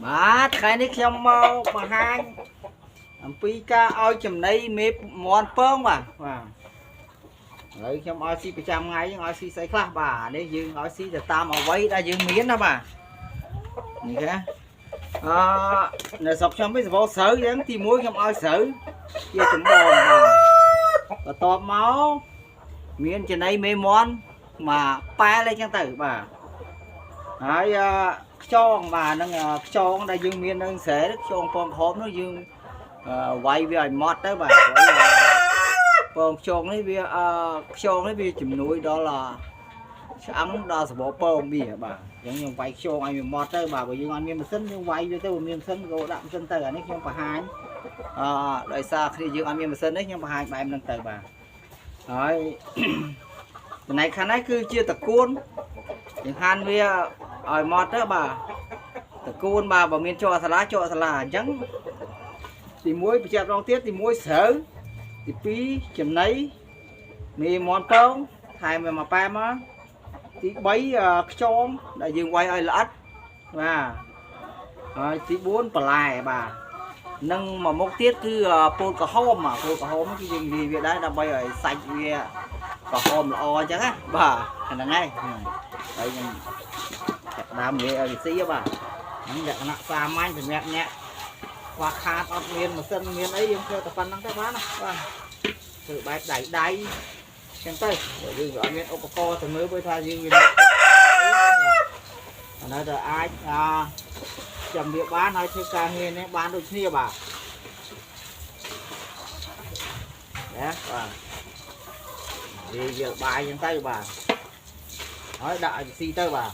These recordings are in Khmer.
បាទថ្ងៃនេះខ្ញុំមកបង្ហាញអំពីការឲ្យចំណីមេមាន់ពងបាទឥឡូវខ្ញុំឲ្យស៊ីប្រចាំថ្ងៃយើងឲ្យស៊ីស្អីខ្លះបាទនេះយើងឲ្យស៊ីទៅតាមអ្វីដែលយើងមានណាបាទនេះគេនៅស្រុកខ្ញុំវិញសបោស្រូវយើងទី1ខ្ញុំឲ្យស្រូវជាចម្បងបាទបន្ទាប់មកមានចំណីមេមាន់មកប៉ែលអីចឹងទៅបាទហើយខ្យងបាទហ្នឹងខ្យងដែលយើងមាននៅស្រែខ្យងពងក្រហមនោះយើងវាយវាឲ្យម៉ត់ទៅបាទពងខ្យងនេះវាខ្យងនេះវាជំនួយដល់ឆ្អឹងដល់សបពងវាបាទអញ្ចឹងខ្ញុំវាយខ្យងឲ្យវាម៉ត់ទៅបាទបើយើងអត់មានម៉ាស៊ីនយើងវាយវាទៅបើមានម៉ាស៊ីនក៏ដាក់ម៉ាស៊ីនទៅអានេះខ្ញុំបង្ហាញដោយសារគ្នាយើងអត់មានម៉ាស៊ីននេះខ្ញុំបង្ហាញបែបហ្នឹងទៅបាទហើយចំណែកខាងនេះគឺជាតកួនយើងហាន់វាឲ្យម៉ត់ទៅបាទតកួនបាទបើមានជក់សាឡាអញ្ចឹងទី1បញ្ជាក់ម្ដងទៀតទី1ស្រូវទី2ចំណីមេមាន់ពងថែមវាមកប៉ែមកទី3ខ្យងដែលយើងវាយឲ្យល្អិតបាទហើយទី4បន្លែបាទនិងមួយមុខទៀតគឺពោតក្រហមពោតក្រហមគឺយើងលាយវាដែរដើម្បីឲ្យសាច់វាក្រហមល្អអញ្ចឹងណាបាទហ្នឹងហើយហើយខ្ញុំដើមនិយាយឲ្យវាស៊ីបាទហ្នឹងលក្ខណៈសាមញ្ញសម្រាប់អ្នកខ្វះខាតអត់មានម៉ាស៊ីនមានអីយើងធ្វើតែប៉ុណ្្នឹងទៅបានណាបាទធ្វើបែបដៃចឹងទៅបើយើងអត់មានឧបករណ៍ទៅមើលបើថាយើងវាអានោះទៅអាចចាំវាបានហើយធ្វើការងារនេះបានដូចគ្នាបាទណាបាទវាបាយចឹងទៅបាទហើយដាក់ឲ្យស៊ីទៅបាទ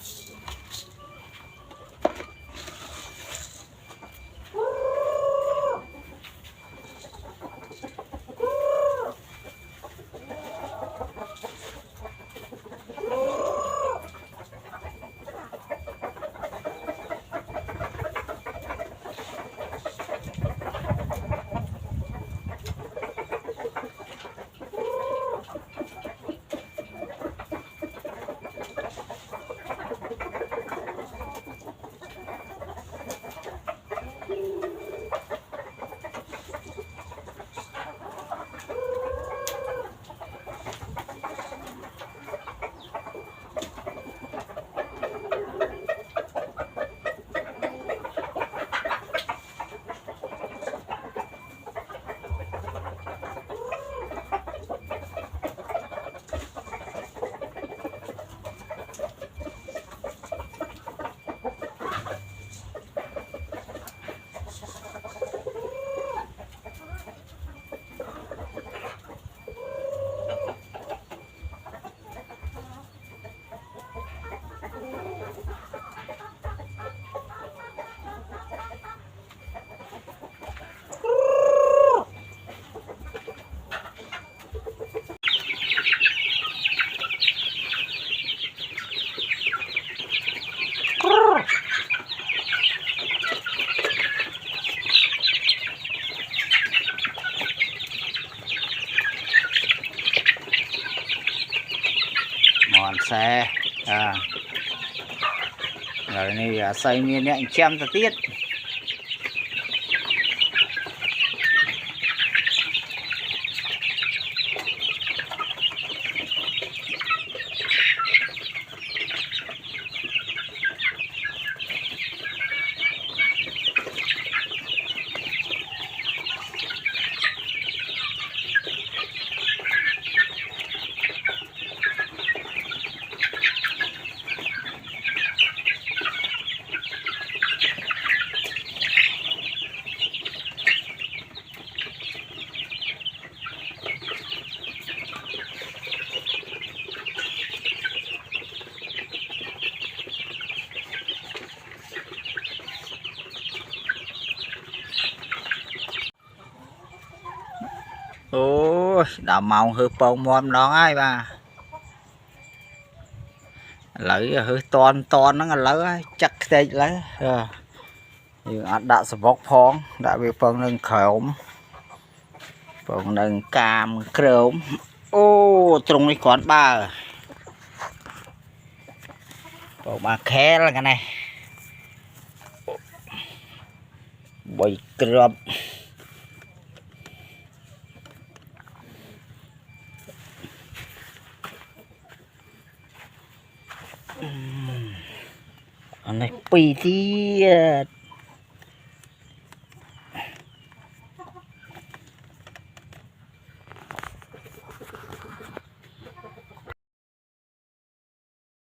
មាន់ខ្សែហើយនេះអាស័យមានអ្នកចិញ្ចឹមទៅទៀតអូដល់ម៉ោងហឺពងមាន់ម្ដងហើយបាទឥឡូវហឺតន់ហ្នឹងឥឡូវចាក់ខ្ទេចឥឡូវយើងអត់ដាក់សបុកផងដាក់វាពងនឹងក្រោមពងនឹងកាមក្រោមអូត្រង់នេះគ្រាន់បើពងបាខែលហ្នឹងណា bồi crop anh này pì tiết